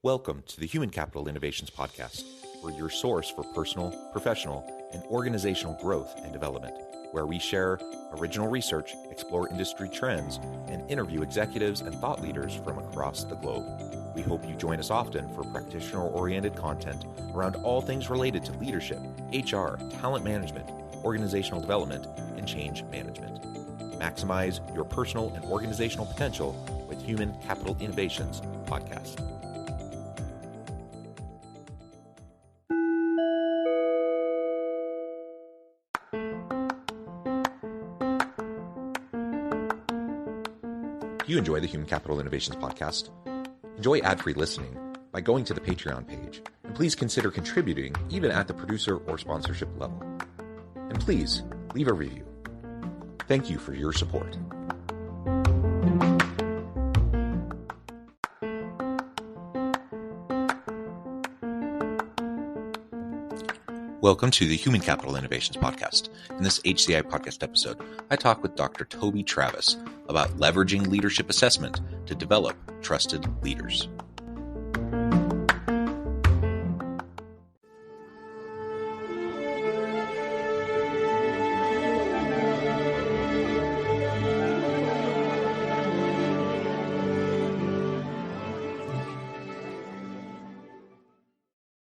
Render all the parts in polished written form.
Welcome to the Human Capital Innovations Podcast. We're your source for personal, professional, and organizational growth and development, where we share original research, explore industry trends, and interview executives and thought leaders from across the globe. We hope you join us often for practitioner-oriented content around all things related to leadership, HR, talent management, organizational development, and change management. Maximize your personal and organizational potential with Human Capital Innovations Podcast. If you enjoy the Human Capital Innovations Podcast, enjoy ad-free listening by going to the Patreon page, and please consider contributing even at the producer or sponsorship level. And please leave a review. Thank you for your support. Welcome to the Human Capital Innovations Podcast. In this HCI Podcast episode, I talk with Dr. Toby Travis about leveraging leadership assessment to develop trusted leaders.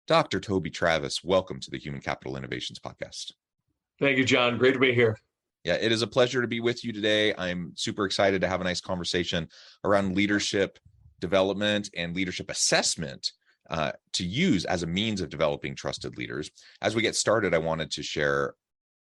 Dr. Toby Travis, welcome to the Human Capital Innovations Podcast. Thank you, John. Great to be here. Yeah, it is a pleasure to be with you today. I'm super excited to have a nice conversation around leadership development and leadership assessment to use as a means of developing trusted leaders. As we get started, I wanted to share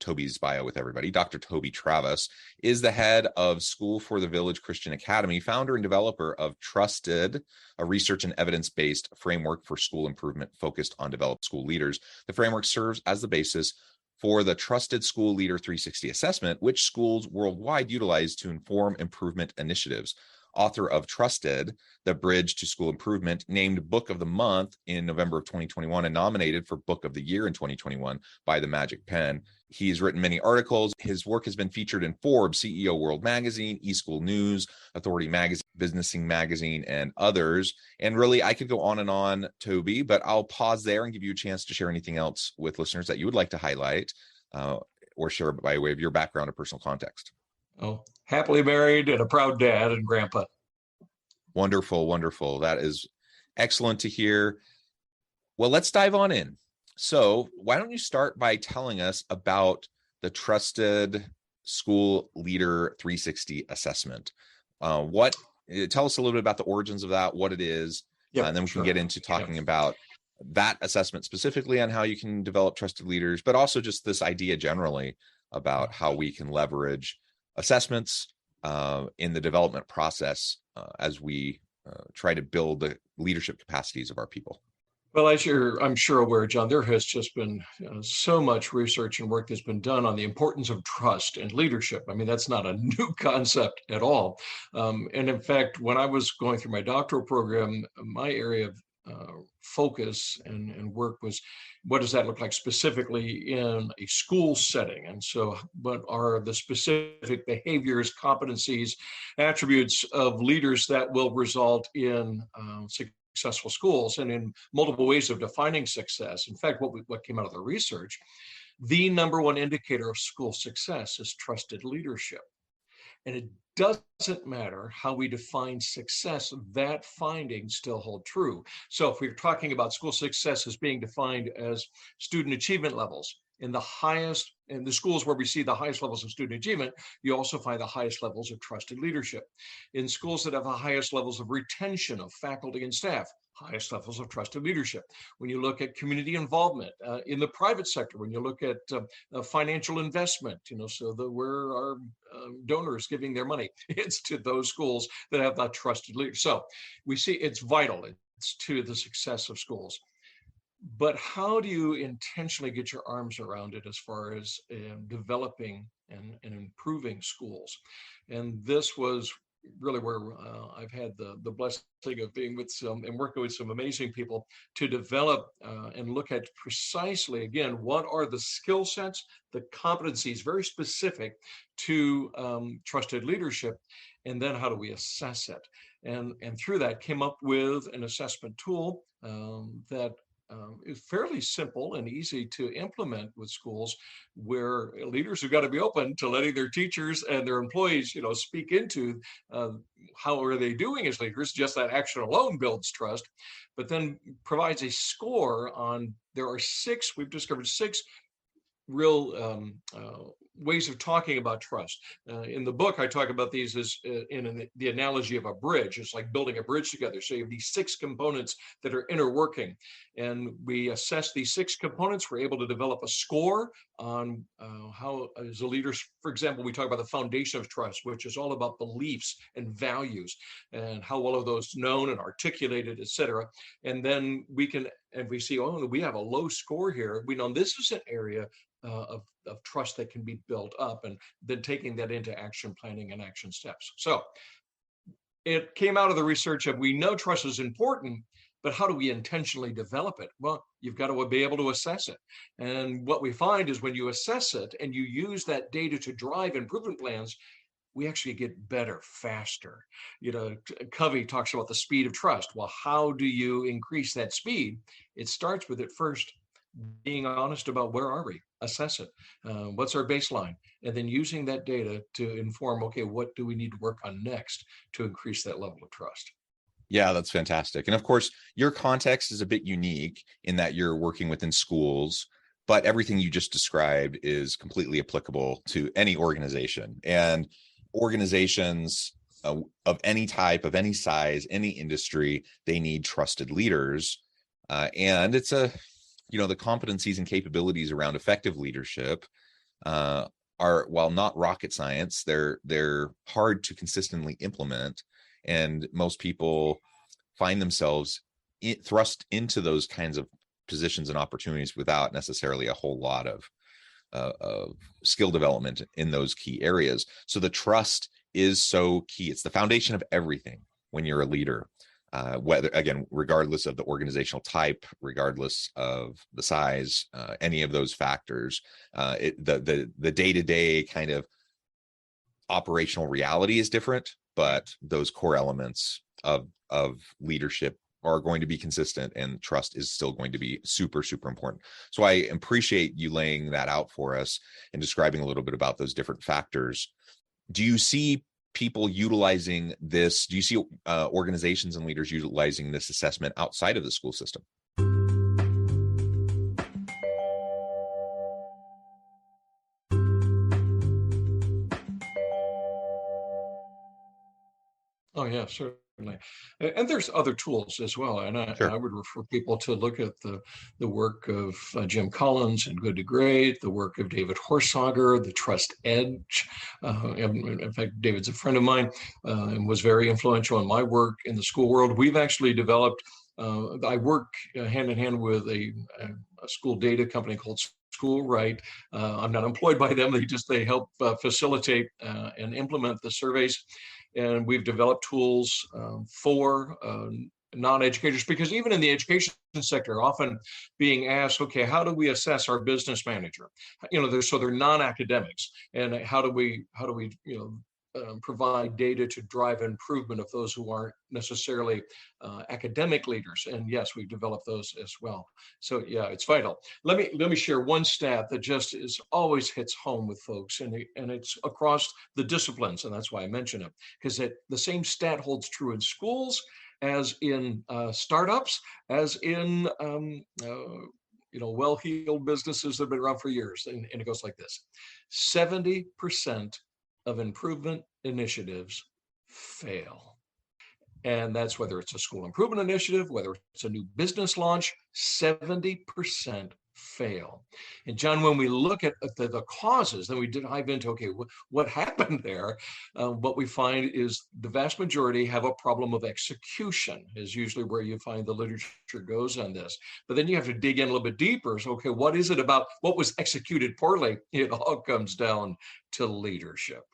Toby's bio with everybody. Dr. Toby Travis is the head of School for the Village Christian Academy, founder and developer of Trusted, a research and evidence-based framework for school improvement focused on developed school leaders. The framework serves as the basis for the Trusted School Leader 360 assessment, which schools worldwide utilize to inform improvement initiatives. Author of Trusted, the Bridge to School Improvement, named Book of the Month in November of 2021 and nominated for Book of the Year in 2021 by the Magic Pen. He's written many articles. His work has been featured in Forbes, CEO World Magazine, eSchool News, Authority Magazine, Businessing Magazine, and others. And really, I could go on, Toby, but I'll pause there and give you a chance to share anything else with listeners that you would like to highlight or share by way of your background or personal context. Oh, happily married and a proud dad and grandpa. Wonderful, wonderful. That is excellent to hear. Well, let's dive on in. So why don't you start by telling us about the Trusted School Leader 360 assessment? Tell us a little bit about the origins of that, what it is, and then we can get into talking about that assessment specifically on how you can develop trusted leaders, but also just this idea generally about how we can leverage assessments in the development process as we try to build the leadership capacities of our people. Well, as I'm sure aware, John, there has just been so much research and work that's been done on the importance of trust and leadership. I mean, that's not a new concept at all. And in fact, when I was going through my doctoral program, my area of focus and work was, what does that look like specifically in a school setting? And so what are the specific behaviors, competencies, attributes of leaders that will result in successful schools, and in multiple ways of defining success? In fact, what came out of the research, the number one indicator of school success is trusted leadership. And it doesn't matter how we define success, that findings still hold true. So if we're talking about school success as being defined as student achievement levels, in the schools where we see the highest levels of student achievement, you also find the highest levels of trusted leadership. In schools that have the highest levels of retention of faculty and staff, highest levels of trusted leadership. When you look at community involvement in the private sector, when you look at financial investment, where our donors giving their money, it's to those schools that have that trusted leader. So we see it's vital. It's to the success of schools. But how do you intentionally get your arms around it as far as developing and improving schools? And this was really where I've had the blessing of being with and working with some amazing people to develop and look at precisely, again, what are the skill sets, the competencies very specific to trusted leadership, and then how do we assess it? And through that came up with an assessment tool that is fairly simple and easy to implement with schools, where leaders have got to be open to letting their teachers and their employees, speak into how are they doing as leaders. Just that action alone builds trust, but then provides a score on, we've discovered six real ways of talking about trust. In the book, I talk about these as in the analogy of a bridge. It's like building a bridge together. So you have these six components that are interworking, and we assess these six components. We're able to develop a score on how, as a leader, for example, we talk about the foundation of trust, which is all about beliefs and values, and how well are those known and articulated, et cetera. And then we see, we have a low score here. We know this is an area of trust that can be built up, and then taking that into action planning and action steps. So it came out of the research of, we know trust is important, but how do we intentionally develop it? Well, you've got to be able to assess it. And what we find is when you assess it and you use that data to drive improvement plans, we actually get better faster. Covey talks about the speed of trust. Well, how do you increase that speed? It starts with, at first, being honest about where are we, assess it, what's our baseline, and then using that data to inform, okay, what do we need to work on next to increase that level of trust? Yeah, that's fantastic. And of course, your context is a bit unique in that you're working within schools, but everything you just described is completely applicable to any organization. And organizations of any type, of any size, any industry, they need trusted leaders. And it's the competencies and capabilities around effective leadership are, while not rocket science, they're hard to consistently implement. And most people find themselves thrust into those kinds of positions and opportunities without necessarily a whole lot of skill development in those key areas. So the trust is so key. It's the foundation of everything when you're a leader. Whether, again, regardless of the organizational type, regardless of the size, any of those factors, the day-to-day kind of operational reality is different, but those core elements of leadership are going to be consistent, and trust is still going to be super, super important. So I appreciate you laying that out for us and describing a little bit about those different factors. Do you see people utilizing this? Do you see organizations and leaders utilizing this assessment outside of the school system? Oh, yeah, certainly. And there's other tools as well. And I would refer people to look at the work of Jim Collins and Good to Great, the work of David Horsager, the Trust Edge. In fact, David's a friend of mine and was very influential in my work in the school world. We've actually developed, I work hand in hand with a school data company called PHRi. I'm not employed by them. They help facilitate and implement the surveys. And we've developed tools for non-educators, because even in the education sector, often being asked, okay, how do we assess our business manager? They're non-academics, and how do we provide data to drive improvement of those who aren't necessarily academic leaders? And yes, we've developed those as well. So yeah, it's vital. Let me share one stat that just always hits home with folks, and it's across the disciplines, and that's why I mention it, because the same stat holds true in schools as in startups, as in well-heeled businesses that have been around for years. And it goes like this: 70% of improvement initiatives fail. And that's whether it's a school improvement initiative, whether it's a new business launch, 70% fail. And John, when we look at the causes, then we dive into, okay, what happened there? What we find is the vast majority have a problem of execution, is usually where you find the literature goes on this. But then you have to dig in a little bit deeper. So, okay, what is it about what was executed poorly? It all comes down to leadership.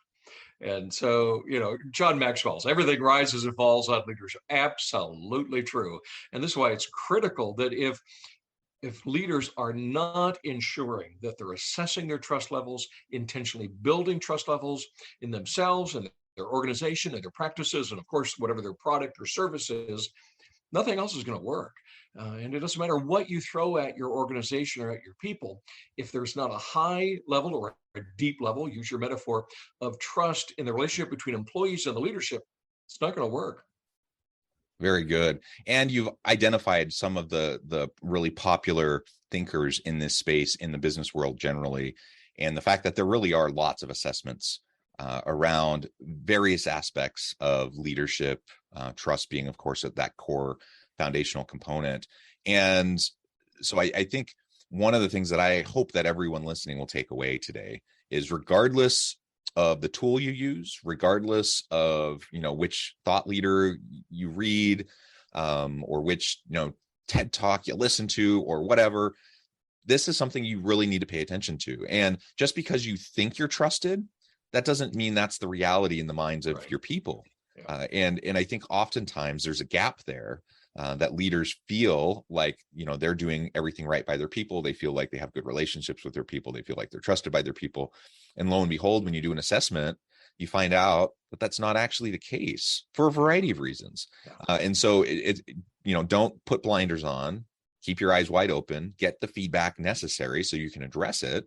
And so, John Maxwell's everything rises and falls on leadership. Absolutely true. And this is why it's critical that if leaders are not ensuring that they're assessing their trust levels, intentionally building trust levels in themselves and their organization and their practices, and of course, whatever their product or service is, nothing else is going to work. And it doesn't matter what you throw at your organization or at your people, if there's not a high level or a deep level, use your metaphor, of trust in the relationship between employees and the leadership, it's not going to work. Very good. And you've identified some of the really popular thinkers in this space in the business world generally. And the fact that there really are lots of assessments around various aspects of leadership, trust being, of course, at that core foundational component. And so I think one of the things that I hope that everyone listening will take away today is, regardless of the tool you use, regardless of, which thought leader you read, or which, TED Talk you listen to or whatever, this is something you really need to pay attention to. And just because you think you're trusted, that doesn't mean that's the reality in the minds of your people. Yeah. And I think oftentimes there's a gap there, that leaders feel like, they're doing everything right by their people. They feel like they have good relationships with their people. They feel like they're trusted by their people. And lo and behold, when you do an assessment, you find out that that's not actually the case for a variety of reasons. And so don't put blinders on, keep your eyes wide open, get the feedback necessary so you can address it,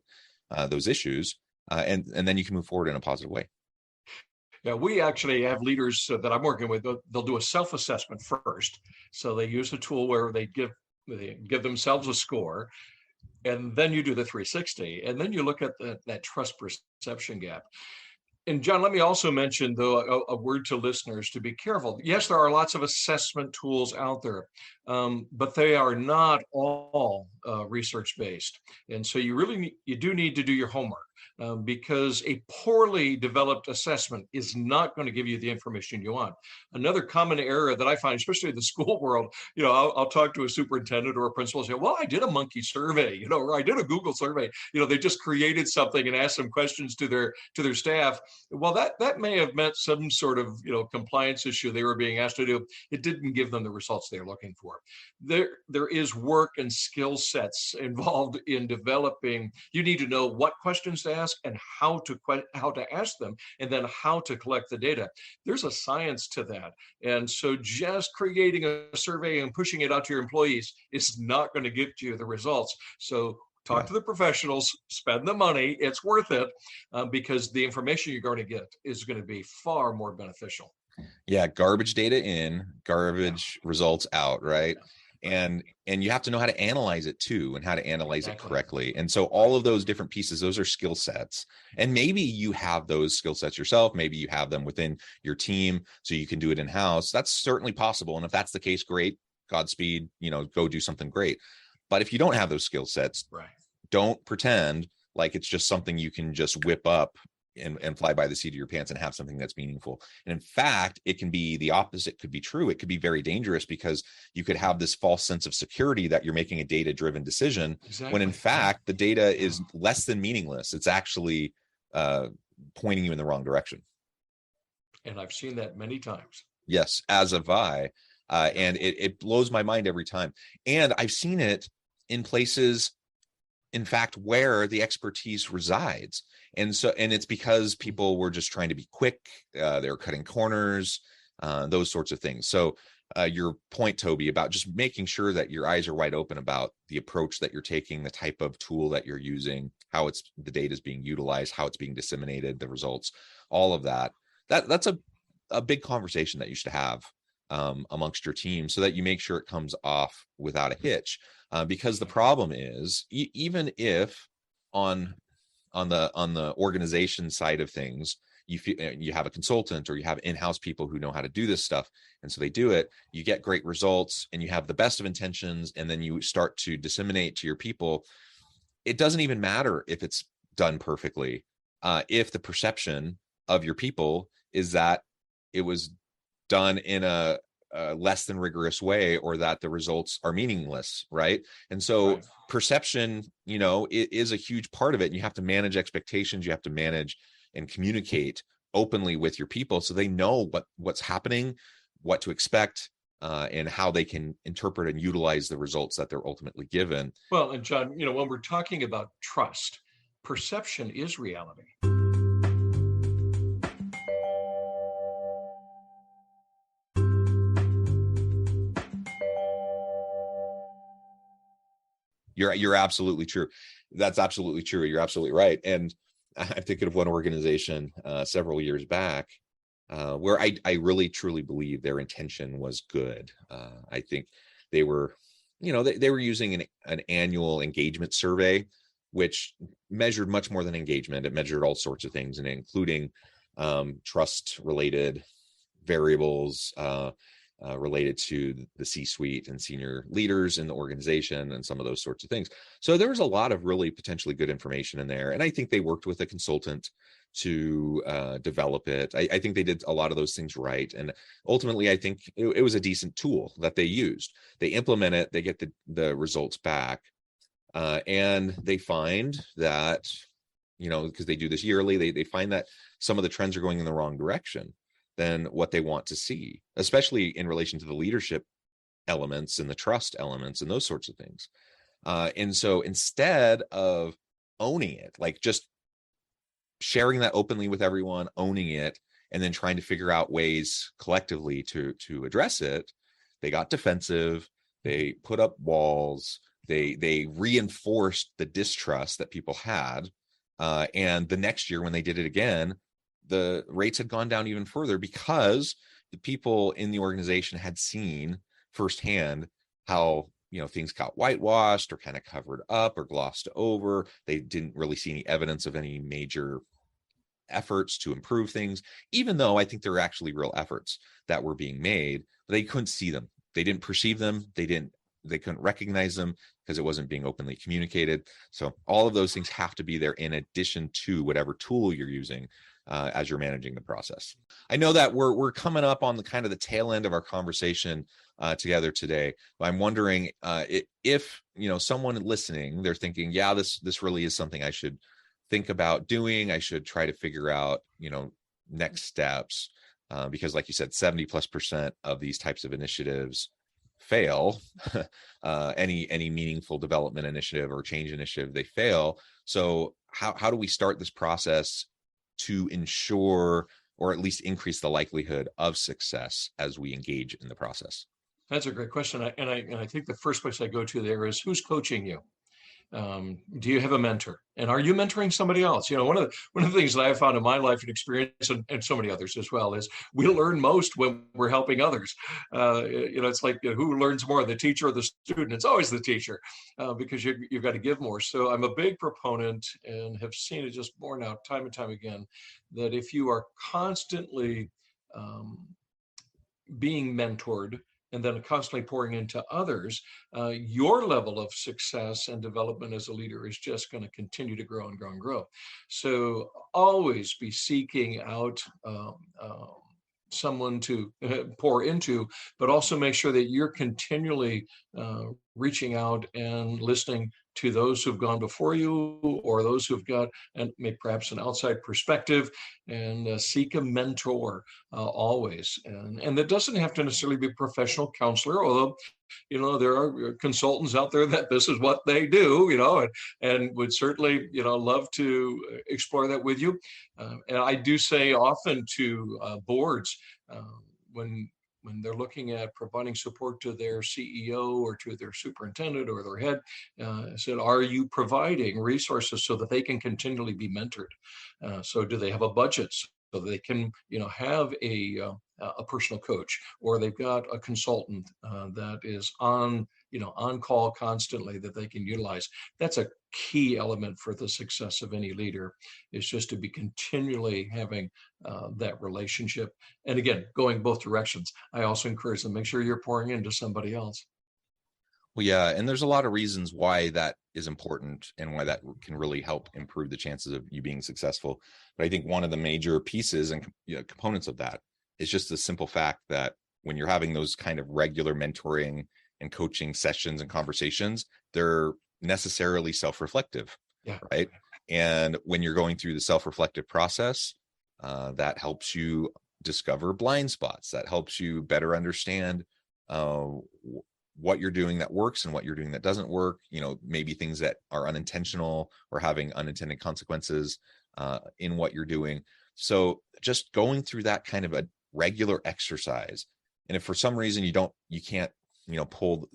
those issues, and then you can move forward in a positive way. Yeah, we actually have leaders that I'm working with. They'll do a self-assessment first. So they use a tool where they give themselves a score, and then you do the 360, and then you look at that trust perception gap. And John, let me also mention, though, a word to listeners to be careful. Yes, there are lots of assessment tools out there, but they are not all research-based. And so you do need to do your homework. Because a poorly developed assessment is not going to give you the information you want. Another common error that I find, especially in the school world, I'll talk to a superintendent or a principal and say, well, I did a monkey survey, or I did a Google survey. They just created something and asked some questions to their staff. Well, that may have meant some sort of, compliance issue they were being asked to do. It didn't give them the results they were looking for. There is work and skill sets involved in developing. You need to know what questions to ask and how to ask them, and then how to collect the data. There's a science to that. And so just creating a survey and pushing it out to your employees is not going to give you the results. So talk to the professionals, spend the money, it's worth it, because the information you're going to get is going to be far more beneficial. Yeah, garbage data in, garbage results out, right? And you have to know how to analyze it too, and how to analyze it correctly. And so all of those different pieces, those are skill sets. And maybe you have those skill sets yourself. Maybe you have them within your team so you can do it in-house. That's certainly possible. And if that's the case, great, Godspeed, go do something great. But if you don't have those skill sets, don't pretend like it's just something you can just whip up and fly by the seat of your pants and have something that's meaningful. And in fact, it can be the opposite could be true. It could be very dangerous, because you could have this false sense of security that you're making a data-driven decision, when in fact, the data is less than meaningless. It's actually pointing you in the wrong direction. And I've seen that many times. Yes, as have I. And it blows my mind every time. And I've seen it in places, in fact, where the expertise resides. And it's because people were just trying to be quick. They were cutting corners, those sorts of things. So your point, Toby, about just making sure that your eyes are wide open about the approach that you're taking, the type of tool that you're using, how the data is being utilized, how it's being disseminated, the results, all of that's a big conversation that you should have amongst your team, so that you make sure it comes off without a hitch. Because the problem is, even if on the organization side of things, you have a consultant or you have in-house people who know how to do this stuff, and so they do it, you get great results and you have the best of intentions, and then you start to disseminate to your people. It doesn't even matter if it's done perfectly, if the perception of your people is that it was done in a less than rigorous way, or that the results are meaningless, right? And so perception, is a huge part of it. And you have to manage expectations. You have to manage and communicate openly with your people so they know what's happening, what to expect, and how they can interpret and utilize the results that they're ultimately given. Well, and John, when we're talking about trust, perception is reality. You're absolutely true. That's absolutely true. You're absolutely right. And I'm thinking of one organization several years back where I really truly believe their intention was good. I think they were, they were using an annual engagement survey, which measured much more than engagement. It measured all sorts of things, and including trust related variables related to the C-suite and senior leaders in the organization and some of those sorts of things. So there was a lot of really potentially good information in there. And I think they worked with a consultant to develop it. I think they did a lot of those things right. And ultimately, I think it was a decent tool that they used. They implement it, they get the results back, and they find that, because they do this yearly, they find that some of the trends are going in the wrong direction than what they want to see, especially in relation to the leadership elements and the trust elements and those sorts of things. And so instead of owning it, like just sharing that openly with everyone, owning it, and then trying to figure out ways collectively to address it, they got defensive, they put up walls, they reinforced the distrust that people had. And the next year when they did it again, the rates had gone down even further because the people in the organization had seen firsthand how, things got whitewashed or kind of covered up or glossed over. They didn't really see any evidence of any major efforts to improve things, even though I think there were actually real efforts that were being made, but they couldn't see them. They didn't perceive them. They couldn't recognize them because it wasn't being openly communicated. So all of those things have to be there in addition to whatever tool you're using as you're managing the process. I know that we're coming up on the kind of the tail end of our conversation together today. I'm wondering if someone listening, they're thinking, yeah, this really is something I should think about doing. I should try to figure out next steps because, like you said, 70+% of these types of initiatives fail. Any meaningful development initiative or change initiative, they fail. So how do we start this process to ensure or at least increase the likelihood of success as we engage in the process? That's a great question. I think the first place I go to there is, who's coaching you? Do you have a mentor, and are you mentoring somebody else? One of the things that I have found in my life and experience, and so many others as well, is we learn most when we're helping others. It's like, who learns more, the teacher or the student? It's always the teacher, because you've got to give more. So I'm a big proponent, and have seen it just borne out time and time again, that if you are constantly being mentored and then constantly pouring into others, your level of success and development as a leader is just going to continue to grow and grow and grow. So always be seeking out someone to pour into, but also make sure that you're continually reaching out and listening to those who've gone before you, or those who've got perhaps an outside perspective, and seek a mentor always. And that doesn't have to necessarily be a professional counselor, although there are consultants out there that this is what they do, and would certainly love to explore that with you. And I do say often to boards, when they're looking at providing support to their CEO or to their superintendent or their head, said, are you providing resources so that they can continually be mentored? So do they have a budget so they can, have a personal coach, or they've got a consultant that is on call constantly that they can utilize? That's a key element for the success of any leader, is just to be continually having that relationship. And again, going both directions. I also encourage them, make sure you're pouring into somebody else. Well, yeah, and there's a lot of reasons why that is important and why that can really help improve the chances of you being successful. But I think one of the major pieces and components of that is just the simple fact that when you're having those kind of regular mentoring and coaching sessions and conversations, they're necessarily self-reflective, right? And when you're going through the self-reflective process, that helps you discover blind spots. That helps you better understand what you're doing that works and what you're doing that doesn't work. Maybe things that are unintentional or having unintended consequences in what you're doing. So just going through that kind of a regular exercise. And if for some reason you can't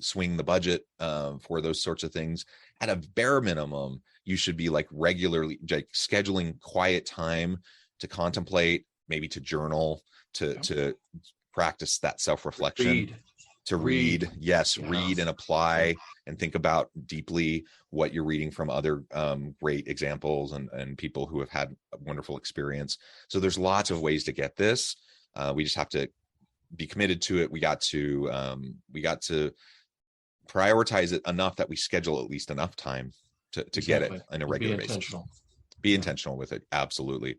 swing the budget for those sorts of things. At a bare minimum, you should be like regularly scheduling quiet time to contemplate, maybe to journal, to practice that self-reflection, to read. Yes, read and apply and think about deeply what you're reading from other great examples and people who have had a wonderful experience. So there's lots of ways to get this. We just have to be committed to it. We got to prioritize it enough that we schedule at least enough time to get it on a regular basis. Be intentional with it. Absolutely.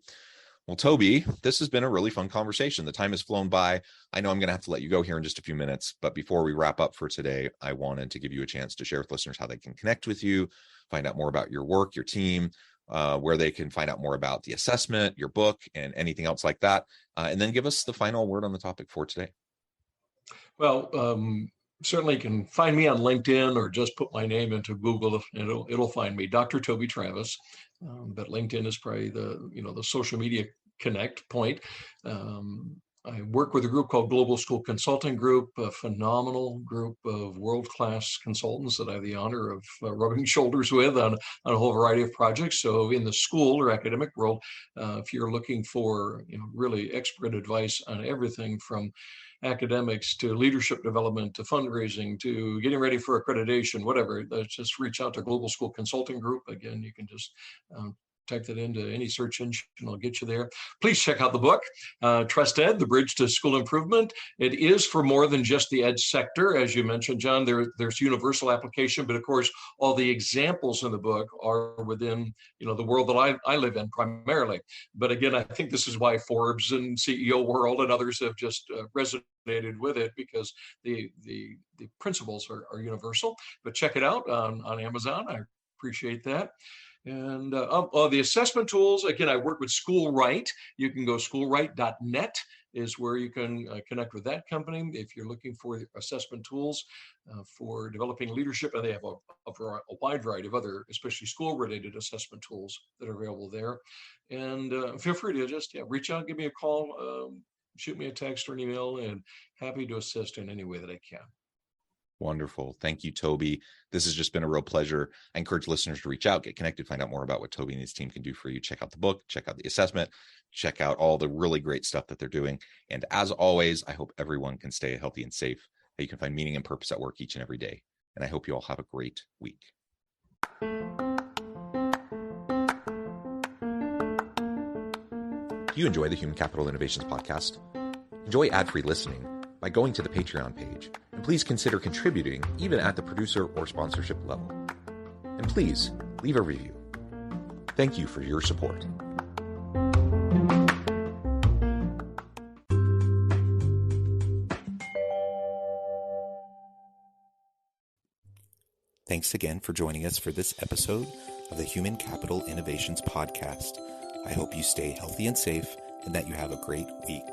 Well, Toby, this has been a really fun conversation. The time has flown by. I know I'm going to have to let you go here in just a few minutes, but before we wrap up for today, I wanted to give you a chance to share with listeners how they can connect with you, find out more about your work, your team, where they can find out more about the assessment, your book, and anything else like that. And then give us the final word on the topic for today. Well, certainly you can find me on LinkedIn or just put my name into Google. It'll find me, Dr. Toby Travis. But LinkedIn is probably the social media connect point. I work with a group called Global School Consulting Group, a phenomenal group of world-class consultants that I have the honor of rubbing shoulders with on a whole variety of projects. So in the school or academic world, if you're looking for really expert advice on everything from academics to leadership development to fundraising to getting ready for accreditation, whatever, just reach out to Global School Consulting Group. Again, you can just type that into any search engine, I'll get you there. Please check out the book, Trust Ed, The Bridge to School Improvement. It is for more than just the ed sector. As you mentioned, John, there's universal application, but of course, all the examples in the book are within the world that I live in primarily. But again, I think this is why Forbes and CEO World and others have just resonated with it, because the principles are universal. But check it out on Amazon. I appreciate that. And the assessment tools, again, I work with SchoolRight. You can go schoolright.net is where you can connect with that company if you're looking for assessment tools for developing leadership. And they have a wide variety of other, especially school-related assessment tools that are available there. And feel free to just reach out, give me a call, shoot me a text or an email, and happy to assist in any way that I can. Wonderful. Thank you, Toby. This has just been a real pleasure. I encourage listeners to reach out, get connected, find out more about what Toby and his team can do for you. Check out the book, check out the assessment, check out all the really great stuff that they're doing. And as always, I hope everyone can stay healthy and safe, that you can find meaning and purpose at work each and every day. And I hope you all have a great week. Do you enjoy the Human Capital Innovations podcast? Enjoy ad-free listening by going to the Patreon page, and please consider contributing even at the producer or sponsorship level. And please leave a review. Thank you for your support. Thanks again for joining us for this episode of the Human Capital Innovations podcast. I hope you stay healthy and safe and that you have a great week.